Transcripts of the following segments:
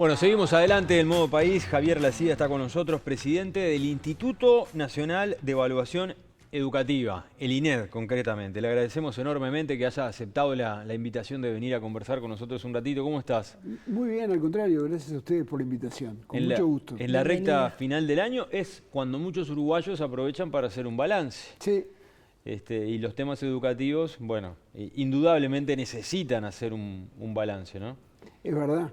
Bueno, seguimos adelante del modo país. Javier Lacía está con nosotros, presidente del Instituto Nacional de Evaluación Educativa, el INED concretamente. Le agradecemos enormemente que haya aceptado la invitación de venir a conversar con nosotros un ratito. ¿Cómo estás? Muy bien, al contrario, gracias a ustedes por la invitación. Con mucho gusto. En la recta final del año es cuando muchos uruguayos aprovechan para hacer un balance. Sí. Y los temas educativos, bueno, indudablemente necesitan hacer un balance, ¿no? Es verdad,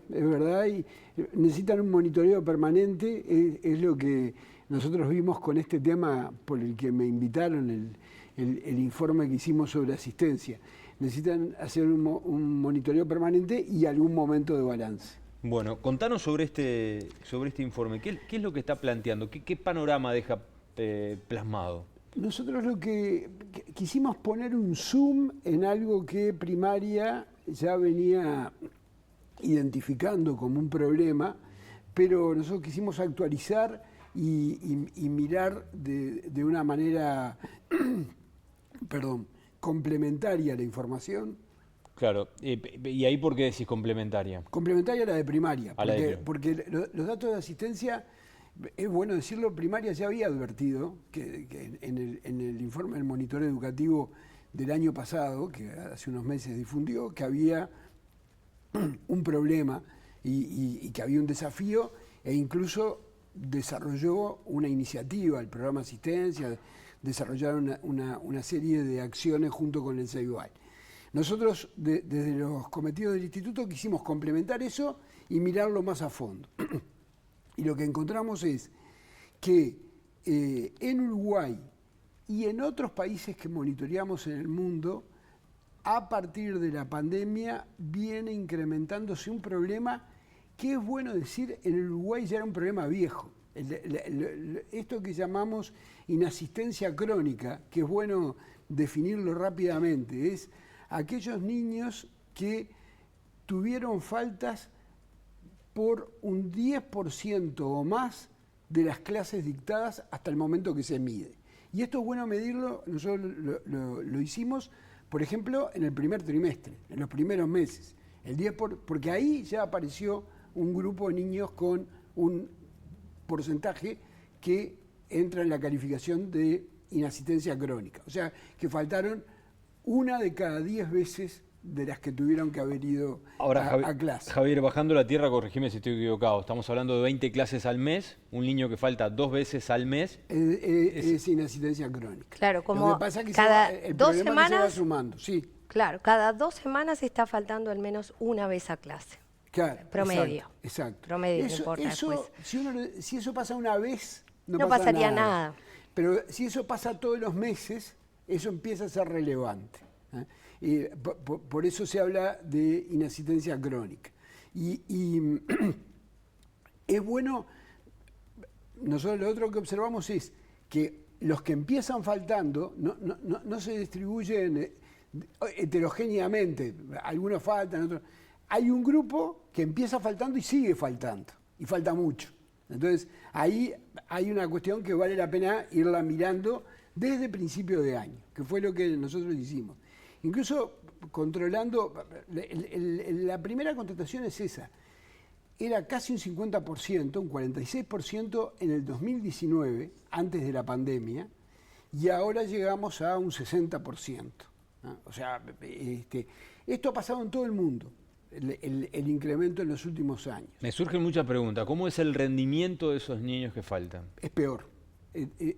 y necesitan un monitoreo permanente, es lo que nosotros vimos con este tema por el que me invitaron, el informe que hicimos sobre asistencia. Necesitan hacer un monitoreo permanente y algún momento de balance. Bueno, contanos sobre este informe. ¿Qué es lo que está planteando? ¿Qué panorama deja plasmado? Nosotros lo que quisimos poner un zoom en algo que primaria ya venía identificando como un problema, pero nosotros quisimos actualizar y mirar de una manera complementaria la información. Claro, ¿y ahí por qué decís complementaria? Complementaria a la de primaria, porque primaria. Los datos de asistencia, es bueno decirlo, primaria ya había advertido que en el informe del monitoreo educativo del año pasado, que hace unos meses difundió, que había un problema y que había un desafío, e incluso desarrolló una iniciativa, el programa Asistencia, desarrollaron una serie de acciones junto con el CEIBAL. Nosotros, desde los cometidos del instituto, quisimos complementar eso y mirarlo más a fondo. Y lo que encontramos es que en Uruguay y en otros países que monitoreamos en el mundo, a partir de la pandemia viene incrementándose un problema que es bueno decir, en el Uruguay ya era un problema viejo. Esto que llamamos inasistencia crónica, que es bueno definirlo rápidamente, es aquellos niños que tuvieron faltas por un 10% o más de las clases dictadas hasta el momento que se mide. Y esto es bueno medirlo, nosotros lo hicimos, por ejemplo, en el primer trimestre, en los primeros meses, porque ahí ya apareció un grupo de niños con un porcentaje que entra en la calificación de inasistencia crónica. O sea, que faltaron 1 de cada 10 veces de las que tuvieron que haber ido a clase. Javier, bajando la tierra, corregime si estoy equivocado. Estamos hablando de 20 clases al mes, un niño que falta 2 veces al mes. Es inasistencia crónica. Claro, como lo que pasa es que cada el 2 problema semanas, que se va sumando, sí. Claro, cada 2 semanas está faltando al menos una vez a clase. Claro, promedio. Exacto. Promedio, no importa después. Si eso pasa una vez, no pasaría nada. Pero si eso pasa todos los meses, eso empieza a ser relevante. Por eso se habla de inasistencia crónica. Y es bueno, nosotros lo otro que observamos es que los que empiezan faltando no se distribuyen heterogéneamente, algunos faltan, otros. Hay un grupo que empieza faltando y sigue faltando, y falta mucho. Entonces, ahí hay una cuestión que vale la pena irla mirando desde principio de año, que fue lo que nosotros hicimos. Incluso controlando, la primera contratación es esa, era casi un 50%, un 46% en el 2019, antes de la pandemia, y ahora llegamos a un 60%. ¿No? O sea, esto ha pasado en todo el mundo. El incremento en los últimos años. Me surgen muchas preguntas. ¿Cómo es el rendimiento de esos niños que faltan? Es peor.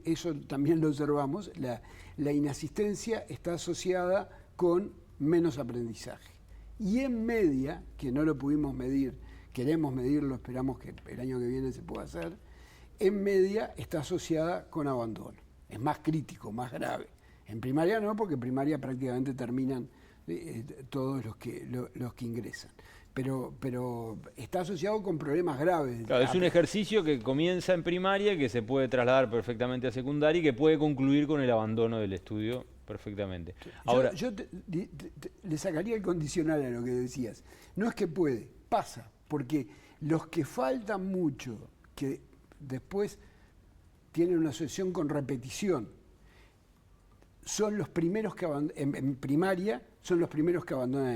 Eso también lo observamos. La inasistencia está asociada con menos aprendizaje. Y en media, que no lo pudimos medir, queremos medirlo, esperamos que el año que viene se pueda hacer, en media está asociada con abandono. Es más crítico, más grave. En primaria no, porque en primaria prácticamente terminan todos los que ingresan. Pero está asociado con problemas graves. Claro, es un ejercicio que comienza en primaria, que se puede trasladar perfectamente a secundaria y que puede concluir con el abandono del estudio perfectamente. Ahora, yo le sacaría el condicional a lo que decías. No es que puede, pasa, porque los que faltan mucho, que después tienen una asociación con repetición, son los primeros que en primaria son los primeros que abandonan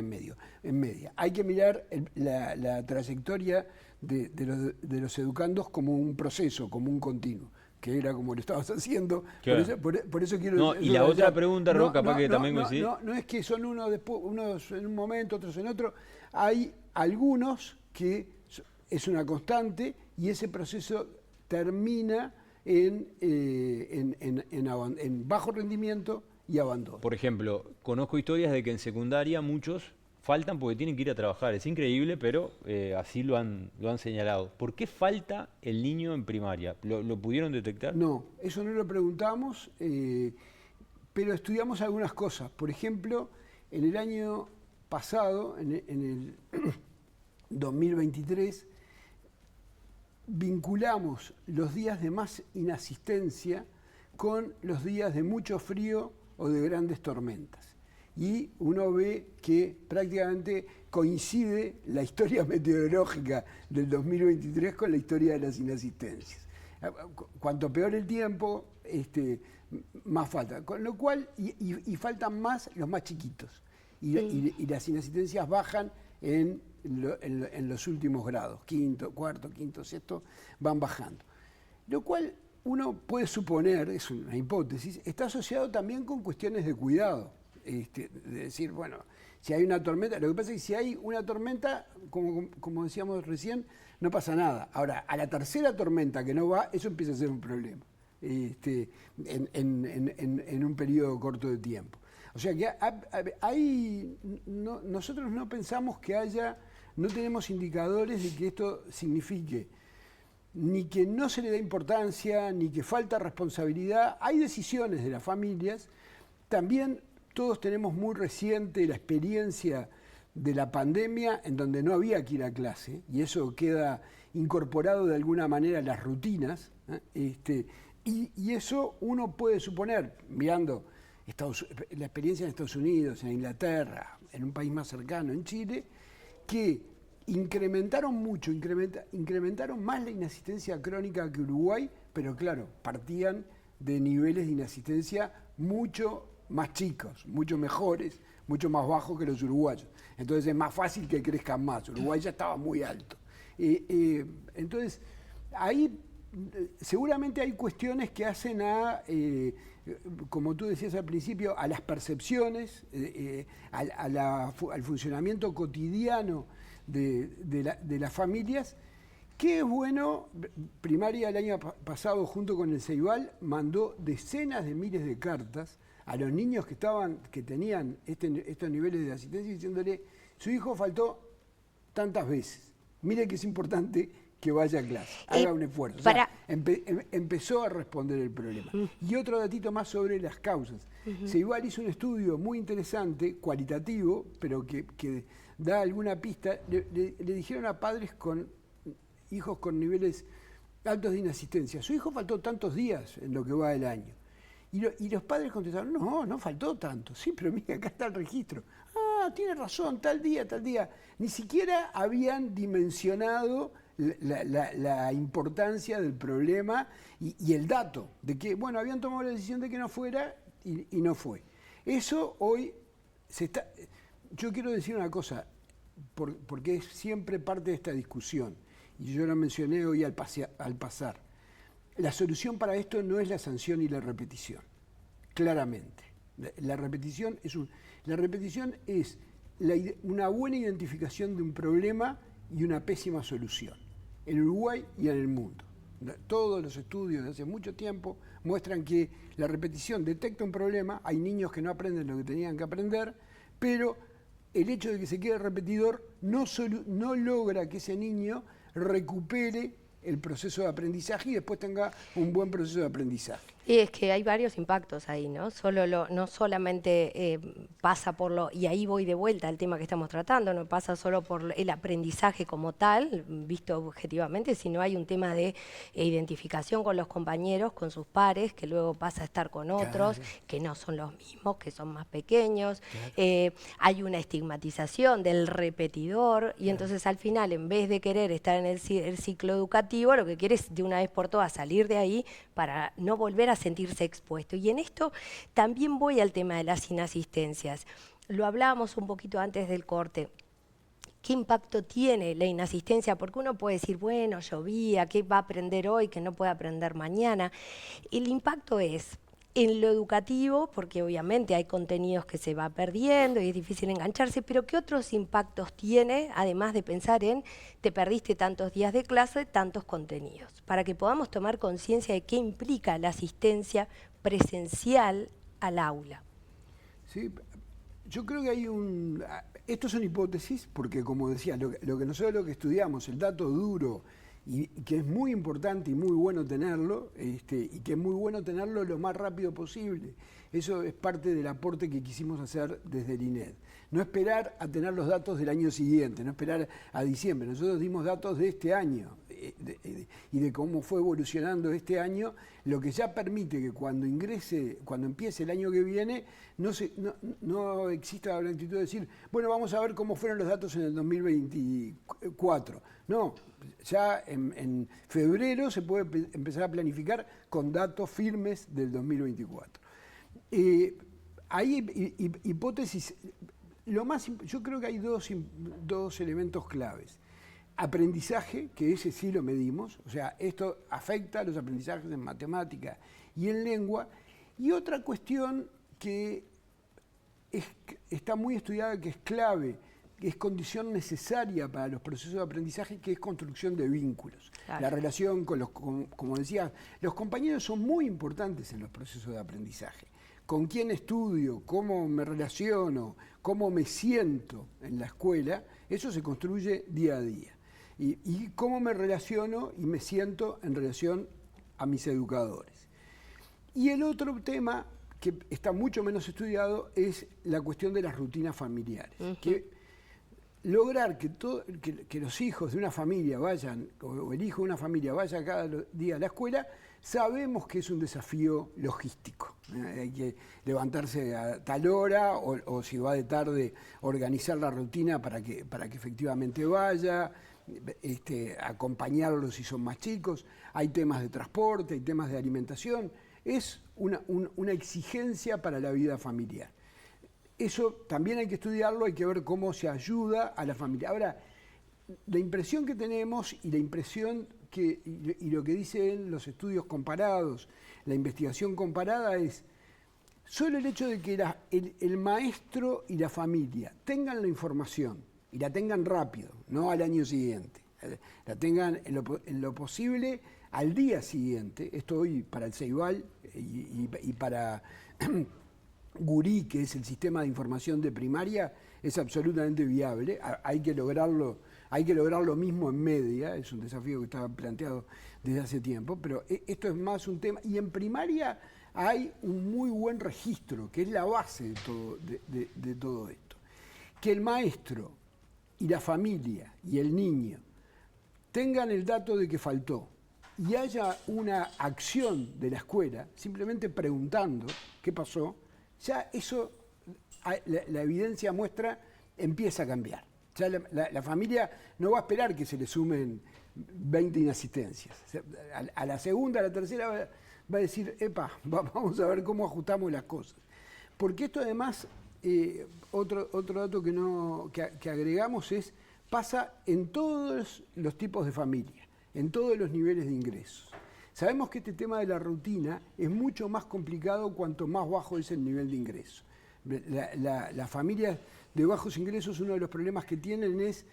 en media. Hay que mirar la trayectoria de los educandos como un proceso, como un continuo, que era como lo estabas haciendo. Claro. Por eso quiero... No, y la otra pregunta, Ro, capaz que también coincide. No es que son unos en un momento, otros en otro. Hay algunos que es una constante y ese proceso termina en bajo rendimiento y abandono. Por ejemplo, conozco historias de que en secundaria muchos faltan porque tienen que ir a trabajar. Es increíble, pero así lo han señalado. ¿Por qué falta el niño en primaria? ¿Lo pudieron detectar? No, eso no lo preguntamos, pero estudiamos algunas cosas. Por ejemplo, en el año pasado, en el 2023, vinculamos los días de más inasistencia con los días de mucho frío o de grandes tormentas. Y uno ve que prácticamente coincide la historia meteorológica del 2023 con la historia de las inasistencias. Cuanto peor el tiempo, más falta. Con lo cual, y faltan más los más chiquitos. Y las inasistencias bajan en los últimos grados, quinto, cuarto, quinto, sexto, van bajando. Lo cual uno puede suponer, es una hipótesis, está asociado también con cuestiones de cuidado. De decir, bueno, si hay una tormenta, lo que pasa es que si hay una tormenta, como decíamos recién, no pasa nada. Ahora, a la tercera tormenta que no va, eso empieza a ser un problema, en un periodo corto de tiempo. O sea que nosotros no pensamos que no tenemos indicadores de que esto signifique ni que no se le da importancia, ni que falta responsabilidad. Hay decisiones de las familias. También todos tenemos muy reciente la experiencia de la pandemia en donde no había que ir a clase, y eso queda incorporado de alguna manera a las rutinas, y eso uno puede suponer, mirando la experiencia en Estados Unidos, en Inglaterra, en un país más cercano, en Chile, que incrementaron más la inasistencia crónica que Uruguay, pero claro, partían de niveles de inasistencia mucho más chicos, mucho mejores, mucho más bajos que los uruguayos. Entonces es más fácil que crezcan más. Uruguay ya estaba muy alto. Entonces, ahí seguramente hay cuestiones que hacen como tú decías al principio, a las percepciones, al funcionamiento cotidiano de las familias, que es bueno. Primaria el año pasado, junto con el Ceibal, mandó decenas de miles de cartas a los niños que tenían estos niveles de asistencia, diciéndole, su hijo faltó tantas veces, mire que es importante que vaya a clase, haga un esfuerzo. O sea, empezó a responder el problema. Y otro datito más sobre las causas. Ceibal hizo un estudio muy interesante, cualitativo, pero que da alguna pista. Le dijeron a padres con hijos con niveles altos de inasistencia, su hijo faltó tantos días en lo que va del año. Y los padres contestaron, no faltó tanto. Sí, pero mira, acá está el registro. Ah, tiene razón, tal día. Ni siquiera habían dimensionado la importancia del problema y el dato de que, bueno, habían tomado la decisión de que no fuera y no fue. Eso hoy yo quiero decir una cosa, porque es siempre parte de esta discusión, y yo lo mencioné hoy al pasar. La solución para esto no es la sanción y la repetición, claramente. La repetición es una buena identificación de un problema y una pésima solución, en Uruguay y en el mundo. Todos los estudios de hace mucho tiempo muestran que la repetición detecta un problema, hay niños que no aprenden lo que tenían que aprender, pero el hecho de que se quede repetidor no logra que ese niño recupere el proceso de aprendizaje y después tenga un buen proceso de aprendizaje. Y es que hay varios impactos ahí, ¿no? No solamente pasa por y ahí voy de vuelta al tema que estamos tratando, no pasa solo por el aprendizaje como tal, visto objetivamente, sino hay un tema de identificación con los compañeros, con sus pares, que luego pasa a estar con otros, que no son los mismos, que son más pequeños. Hay una estigmatización del repetidor, y entonces al final, en vez de querer estar en el ciclo educativo, lo que quiere es de una vez por todas salir de ahí para no volver a pueda sentirse expuesto. Y en esto también voy al tema de las inasistencias. Lo hablábamos un poquito antes del corte. ¿Qué impacto tiene la inasistencia? Porque uno puede decir, bueno, llovía, ¿qué va a aprender hoy que no puede aprender mañana? El impacto es en lo educativo, porque obviamente hay contenidos que se va perdiendo y es difícil engancharse, pero ¿qué otros impactos tiene, además de pensar en te perdiste tantos días de clase, tantos contenidos? Para que podamos tomar conciencia de qué implica la asistencia presencial al aula. Sí, yo creo que hay estos son hipótesis, porque como decía, lo que nosotros lo que estudiamos, el dato duro, y que es muy importante y muy bueno tenerlo, y que es muy bueno tenerlo lo más rápido posible. Eso es parte del aporte que quisimos hacer desde el INED. No esperar a tener los datos del año siguiente, no esperar a diciembre.Nosotros dimos datos de este año y de cómo fue evolucionando este año, lo que ya permite que cuando empiece el año que viene, no exista la actitud de decir, bueno, vamos a ver cómo fueron los datos en el 2024. No, ya en febrero se puede empezar a planificar con datos firmes del 2024. Hay hipótesis, yo creo que hay dos elementos claves. Aprendizaje, que ese sí lo medimos, o sea, esto afecta a los aprendizajes en matemática y en lengua, y otra cuestión que está muy estudiada, que es clave, que es condición necesaria para los procesos de aprendizaje, que es construcción de vínculos. Claro. La relación como decía, los compañeros son muy importantes en los procesos de aprendizaje. Con quién estudio, cómo me relaciono, cómo me siento en la escuela, eso se construye día a día. Y cómo me relaciono y me siento en relación a mis educadores. Y el otro tema que está mucho menos estudiado es la cuestión de las rutinas familiares. Que lograr que los hijos de una familia vayan, o el hijo de una familia vaya cada día a la escuela, sabemos que es un desafío logístico. Hay que levantarse a tal hora, o si va de tarde, organizar la rutina para que efectivamente vaya, acompañarlos si son más chicos. Hay temas de transporte, hay temas de alimentación. Es una exigencia para la vida familiar. Eso también hay que estudiarlo, hay que ver cómo se ayuda a la familia. Ahora, la impresión que tenemos y la impresión y lo que dicen los estudios comparados, la investigación comparada es solo el hecho de que el maestro y la familia tengan la información y la tengan rápido, no al año siguiente, la tengan en lo posible al día siguiente. Esto hoy para el Ceibal y para Gurí, que es el sistema de información de primaria, es absolutamente viable. Hay que lograrlo mismo en media, es un desafío que estaba planteado desde hace tiempo, pero esto es más un tema. Y en primaria hay un muy buen registro, que es la base de todo esto. Que el maestro y la familia y el niño tengan el dato de que faltó y haya una acción de la escuela, simplemente preguntando qué pasó, ya eso, la evidencia muestra, empieza a cambiar. Ya la familia no va a esperar que se le sumen 20 inasistencias. A la segunda, a la tercera va a decir, epa, vamos a ver cómo ajustamos las cosas. Porque esto además, otro dato que agregamos pasa en todos los tipos de familia, en todos los niveles de ingresos. Sabemos que este tema de la rutina es mucho más complicado cuanto más bajo es el nivel de ingreso. Las familias de bajos ingresos, uno de los problemas que tienen es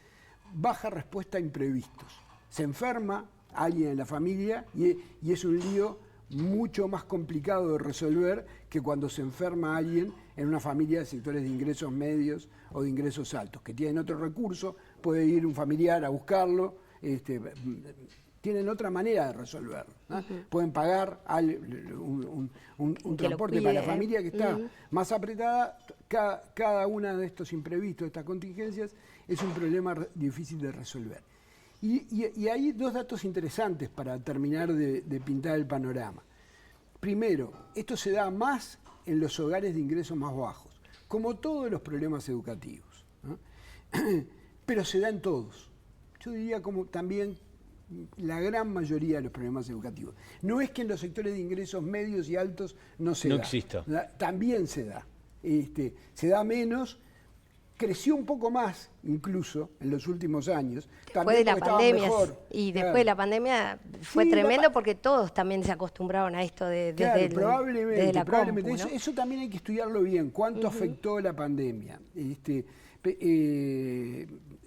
baja respuesta a imprevistos. Se enferma alguien en la familia y es un lío mucho más complicado de resolver que cuando se enferma alguien en una familia de sectores de ingresos medios o de ingresos altos, que tienen otro recurso, puede ir un familiar a buscarlo, tienen otra manera de resolverlo, ¿no? Pueden pagar un transporte para la familia que está más apretada. Cada una de estos imprevistos, de estas contingencias, es un problema difícil de resolver. Y hay dos datos interesantes para terminar de pintar el panorama. Primero, esto se da más en los hogares de ingresos más bajos, como todos los problemas educativos, ¿no? Pero se da en todos. Yo diría como también la gran mayoría de los problemas educativos. No es que en los sectores de ingresos medios y altos no se da. No exista. También se da. Se da menos, creció un poco más incluso en los últimos años. Después de la pandemia, claro. Después de la pandemia fue tremendo porque todos también se acostumbraron a esto desde la probablemente. compu, ¿no? Eso también hay que estudiarlo bien, cuánto afectó la pandemia.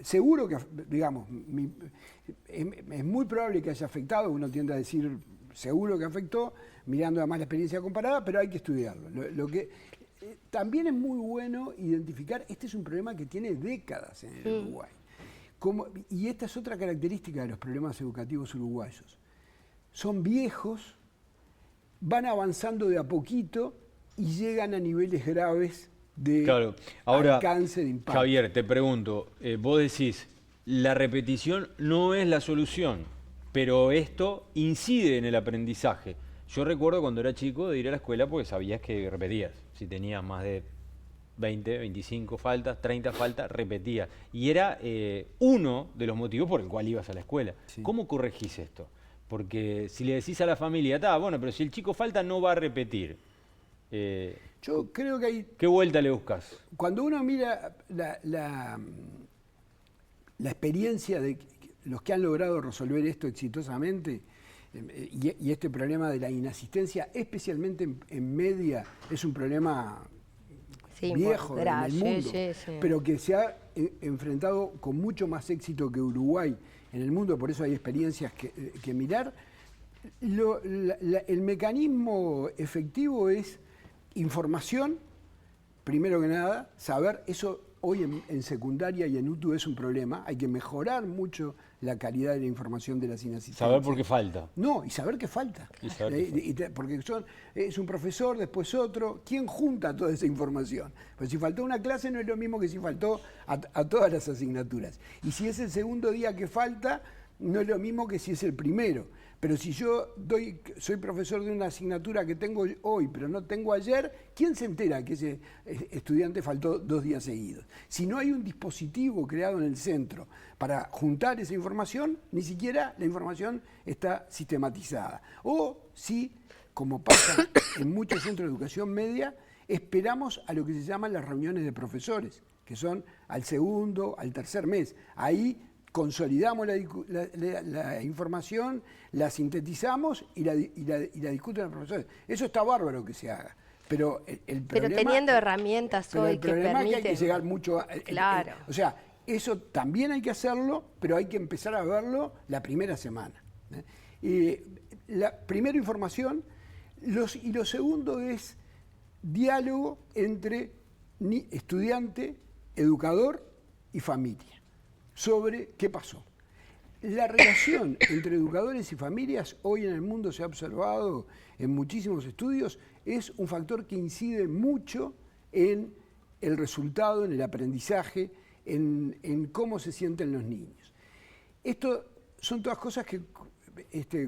Seguro que, digamos, es muy probable que haya afectado, uno tiende a decir seguro que afectó, mirando además la experiencia comparada, pero hay que estudiarlo. También es muy bueno identificar, este es un problema que tiene décadas en el Uruguay. Y esta es otra característica de los problemas educativos uruguayos. Son viejos, van avanzando de a poquito y llegan a niveles graves de alcance, de impacto. Javier, te pregunto, vos decís, la repetición no es la solución, pero esto incide en el aprendizaje. Yo recuerdo cuando era chico de ir a la escuela porque sabías que repetías. Si tenías más de 20, 25 faltas, 30 faltas, repetías. Y era uno de los motivos por el cual ibas a la escuela. Sí. ¿Cómo corregís esto? Porque si le decís a la familia, bueno, pero si el chico falta no va a repetir. Yo creo que hay... ¿Qué vuelta le buscas? Cuando uno mira la experiencia de los que han logrado resolver esto exitosamente, y este problema de la inasistencia, especialmente en media, es un problema viejo en el mundo, pero que se ha enfrentado con mucho más éxito que Uruguay en el mundo, por eso hay experiencias que mirar. El mecanismo efectivo es información, primero que nada, saber, eso hoy en secundaria y en UTU es un problema, hay que mejorar mucho la calidad de la información de las inasistencias. Saber por qué falta. No, y saber qué falta. Porque es un profesor, después otro, ¿quién junta toda esa información? Pues si faltó una clase no es lo mismo que si faltó a todas las asignaturas. Y si es el segundo día que falta, no es lo mismo que si es el primero. Pero si yo soy profesor de una asignatura que tengo hoy, pero no tengo ayer, ¿quién se entera que ese estudiante faltó 2 días seguidos? Si no hay un dispositivo creado en el centro para juntar esa información, ni siquiera la información está sistematizada. O si, como pasa en muchos centros de educación media, esperamos a lo que se llaman las reuniones de profesores, que son al segundo, al tercer mes. Ahí consolidamos la información, la sintetizamos y la discuten los profesores. Eso está bárbaro que se haga. Pero teniendo herramientas hoy que permiten... Es que hay que llegar mucho... Claro. O sea, eso también hay que hacerlo, pero hay que empezar a verlo la primera semana. La primera información, y lo segundo es diálogo entre estudiante, educador y familia sobre qué pasó. La relación entre educadores y familias hoy en el mundo se ha observado en muchísimos estudios, es un factor que incide mucho en el resultado, en el aprendizaje, en cómo se sienten los niños. Esto son todas cosas que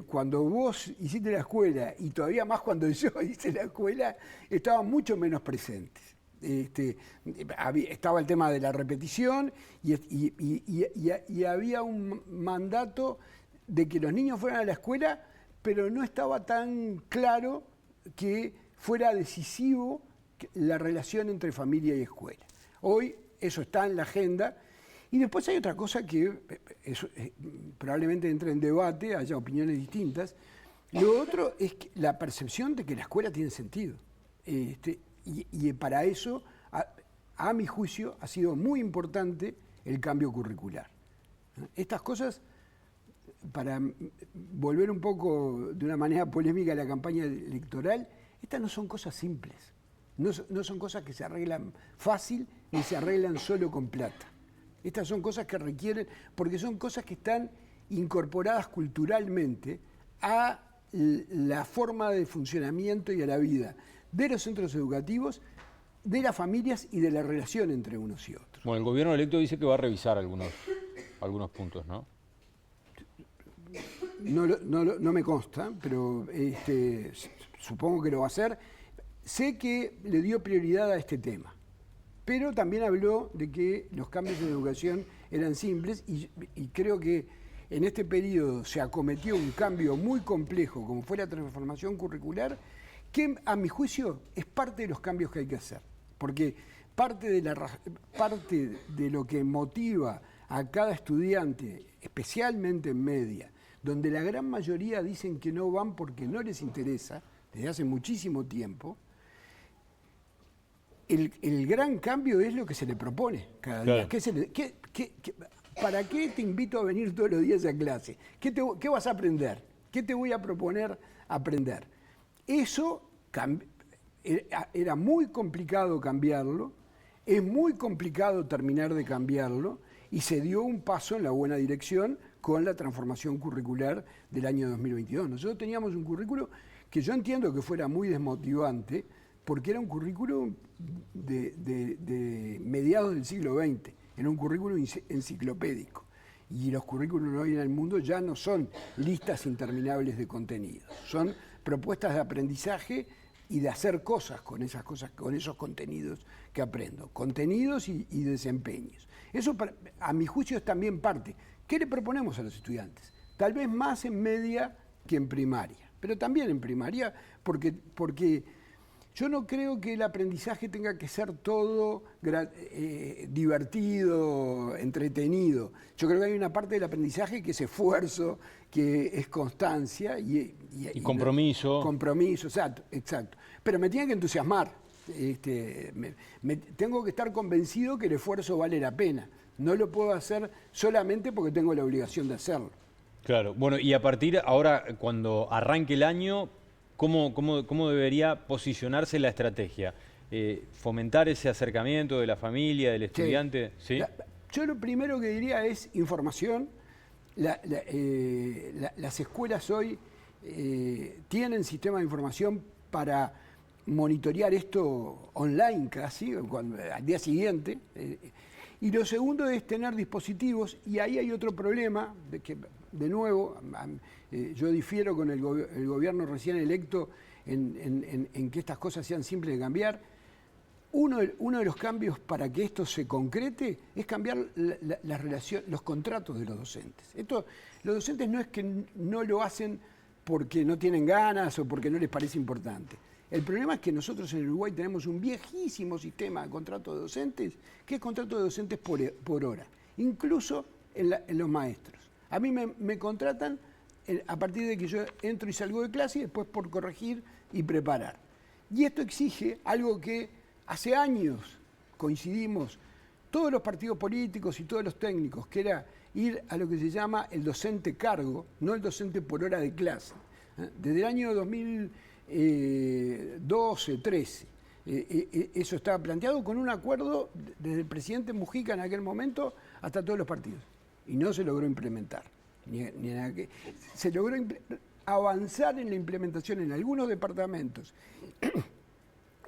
cuando vos hiciste la escuela, y todavía más cuando yo hice la escuela, estaban mucho menos presentes. Estaba el tema de la repetición y había un mandato de que los niños fueran a la escuela, pero no estaba tan claro que fuera decisivo la relación entre familia y escuela. Hoy eso está en la agenda. Y después hay otra cosa que probablemente entre en debate, haya opiniones distintas. Lo otro es la percepción de que la escuela tiene sentido. Y para eso, a mi juicio, ha sido muy importante el cambio curricular. Estas cosas, para volver un poco de una manera polémica a la campaña electoral, estas no son cosas simples. No son cosas que se arreglan fácil ni se arreglan solo con plata. Estas son cosas que requieren, porque son cosas que están incorporadas culturalmente a la forma de funcionamiento y a la vida de los centros educativos, de las familias y de la relación entre unos y otros. Bueno, el gobierno electo dice que va a revisar algunos puntos, ¿no? No me consta, pero supongo que lo va a hacer. Sé que le dio prioridad a este tema, pero también habló de que los cambios en educación eran simples y creo que en este periodo se acometió un cambio muy complejo, como fue la transformación curricular, que a mi juicio es parte de los cambios que hay que hacer. Porque parte de lo que motiva a cada estudiante, especialmente en media, donde la gran mayoría dicen que no van porque no les interesa, desde hace muchísimo tiempo, el gran cambio es lo que se le propone cada día. Claro. ¿Para qué te invito a venir todos los días a clase? ¿Qué vas a aprender? ¿Qué te voy a proponer aprender? Eso era muy complicado cambiarlo, es muy complicado terminar de cambiarlo, y se dio un paso en la buena dirección con la transformación curricular del año 2022. Nosotros teníamos un currículo que yo entiendo que fuera muy desmotivante, porque era un currículo de mediados del siglo XX, era un currículo enciclopédico. Y los currículos hoy en el mundo ya no son listas interminables de contenidos, son propuestas de aprendizaje y de hacer cosas, con esos contenidos que aprendo, contenidos y desempeños. Eso, a mi juicio, es también parte. ¿Qué le proponemos a los estudiantes? Tal vez más en media que en primaria, pero también en primaria, porque yo no creo que el aprendizaje tenga que ser todo divertido, entretenido. Yo creo que hay una parte del aprendizaje que es esfuerzo, que es constancia y compromiso. Compromiso, exacto. Pero me tiene que entusiasmar. Tengo que estar convencido que el esfuerzo vale la pena. No lo puedo hacer solamente porque tengo la obligación de hacerlo. Claro. Bueno, y a partir ahora, cuando arranque el año, ¿cómo debería posicionarse la estrategia? ¿Fomentar ese acercamiento de la familia, del estudiante? ¿Sí? Yo lo primero que diría es información. Las escuelas hoy tienen sistemas de información para monitorear esto online casi, al día siguiente. Y lo segundo es tener dispositivos, y ahí hay otro problema, de que, de nuevo, yo difiero con el gobierno recién electo en que estas cosas sean simples de cambiar. Uno de los cambios para que esto se concrete es cambiar la relación, los contratos de los docentes. Los docentes no es que no lo hacen porque no tienen ganas o porque no les parece importante. El problema es que nosotros en Uruguay tenemos un viejísimo sistema de contrato de docentes, que es contrato de docentes por hora, incluso en los maestros. A mí me contratan a partir de que yo entro y salgo de clase y después por corregir y preparar. Y esto exige algo que hace años coincidimos todos los partidos políticos y todos los técnicos, que era ir a lo que se llama el docente cargo, no el docente por hora de clase. Desde el año 2012, 13, eso estaba planteado con un acuerdo desde el presidente Mujica en aquel momento hasta todos los partidos. Y no se logró implementar. Se logró avanzar en la implementación en algunos departamentos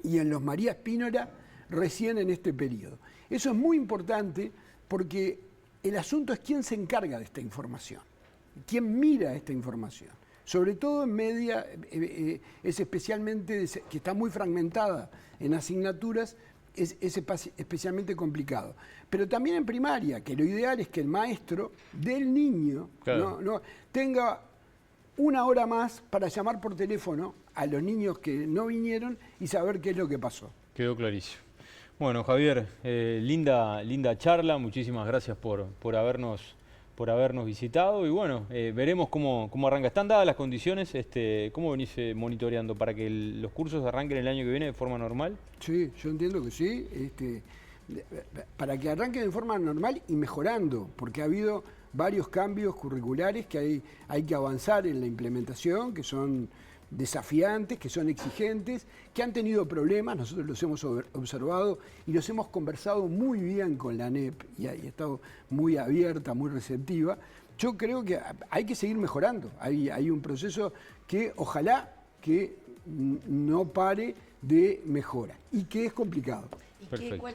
y en los María Spínola recién en este periodo. Eso es muy importante porque el asunto es quién se encarga de esta información, quién mira esta información. Sobre todo en media, es especialmente, que está muy fragmentada en asignaturas, es especialmente complicado. Pero también en primaria, que lo ideal es que el maestro del niño, claro, no tenga una hora más para llamar por teléfono a los niños que no vinieron y saber qué es lo que pasó. Quedó clarísimo. Bueno, Javier, linda charla, muchísimas gracias por habernos visitado y bueno, veremos cómo arranca. ¿Están dadas las condiciones? ¿Cómo venís monitoreando para que los cursos arranquen el año que viene de forma normal? Sí, yo entiendo que sí, para que arranquen de forma normal y mejorando, porque ha habido varios cambios curriculares que hay que avanzar en la implementación, que son desafiantes, que son exigentes, que han tenido problemas, nosotros los hemos observado y los hemos conversado muy bien con la ANEP y ha estado muy abierta, muy receptiva. Yo creo que hay que seguir mejorando, hay un proceso que ojalá que no pare de mejora y que es complicado.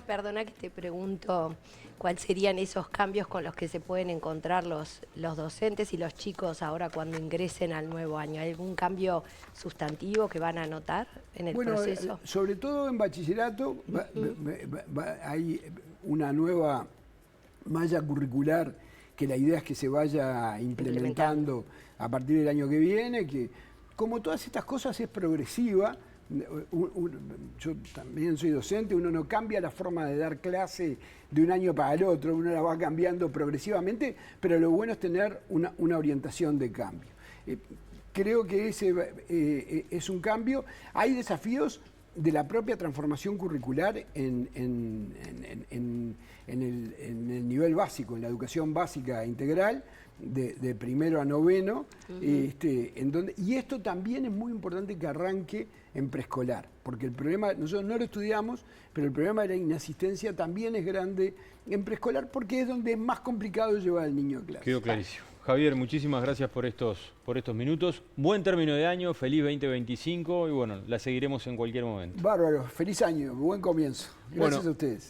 Perdona que te pregunto, ¿cuáles serían esos cambios con los que se pueden encontrar los docentes y los chicos ahora cuando ingresen al nuevo año? ¿Hay algún cambio sustantivo que van a notar en el proceso? Sobre todo en bachillerato hay una nueva malla curricular que la idea es que se vaya implementando a partir del año que viene, que como todas estas cosas es progresiva. Yo también soy docente, uno no cambia la forma de dar clase de un año para el otro, uno la va cambiando progresivamente, pero lo bueno es tener una orientación de cambio. Creo que ese es un cambio. Hay desafíos de la propia transformación curricular en el nivel básico, en la educación básica integral, de primero a noveno, y esto también es muy importante que arranque en preescolar, porque el problema, nosotros no lo estudiamos, pero el problema de la inasistencia también es grande en preescolar porque es donde es más complicado llevar al niño a clase. Quedó clarísimo. Javier, muchísimas gracias por estos minutos. Buen término de año, feliz 2025 y bueno, la seguiremos en cualquier momento. Bárbaro, feliz año, buen comienzo. Gracias a ustedes.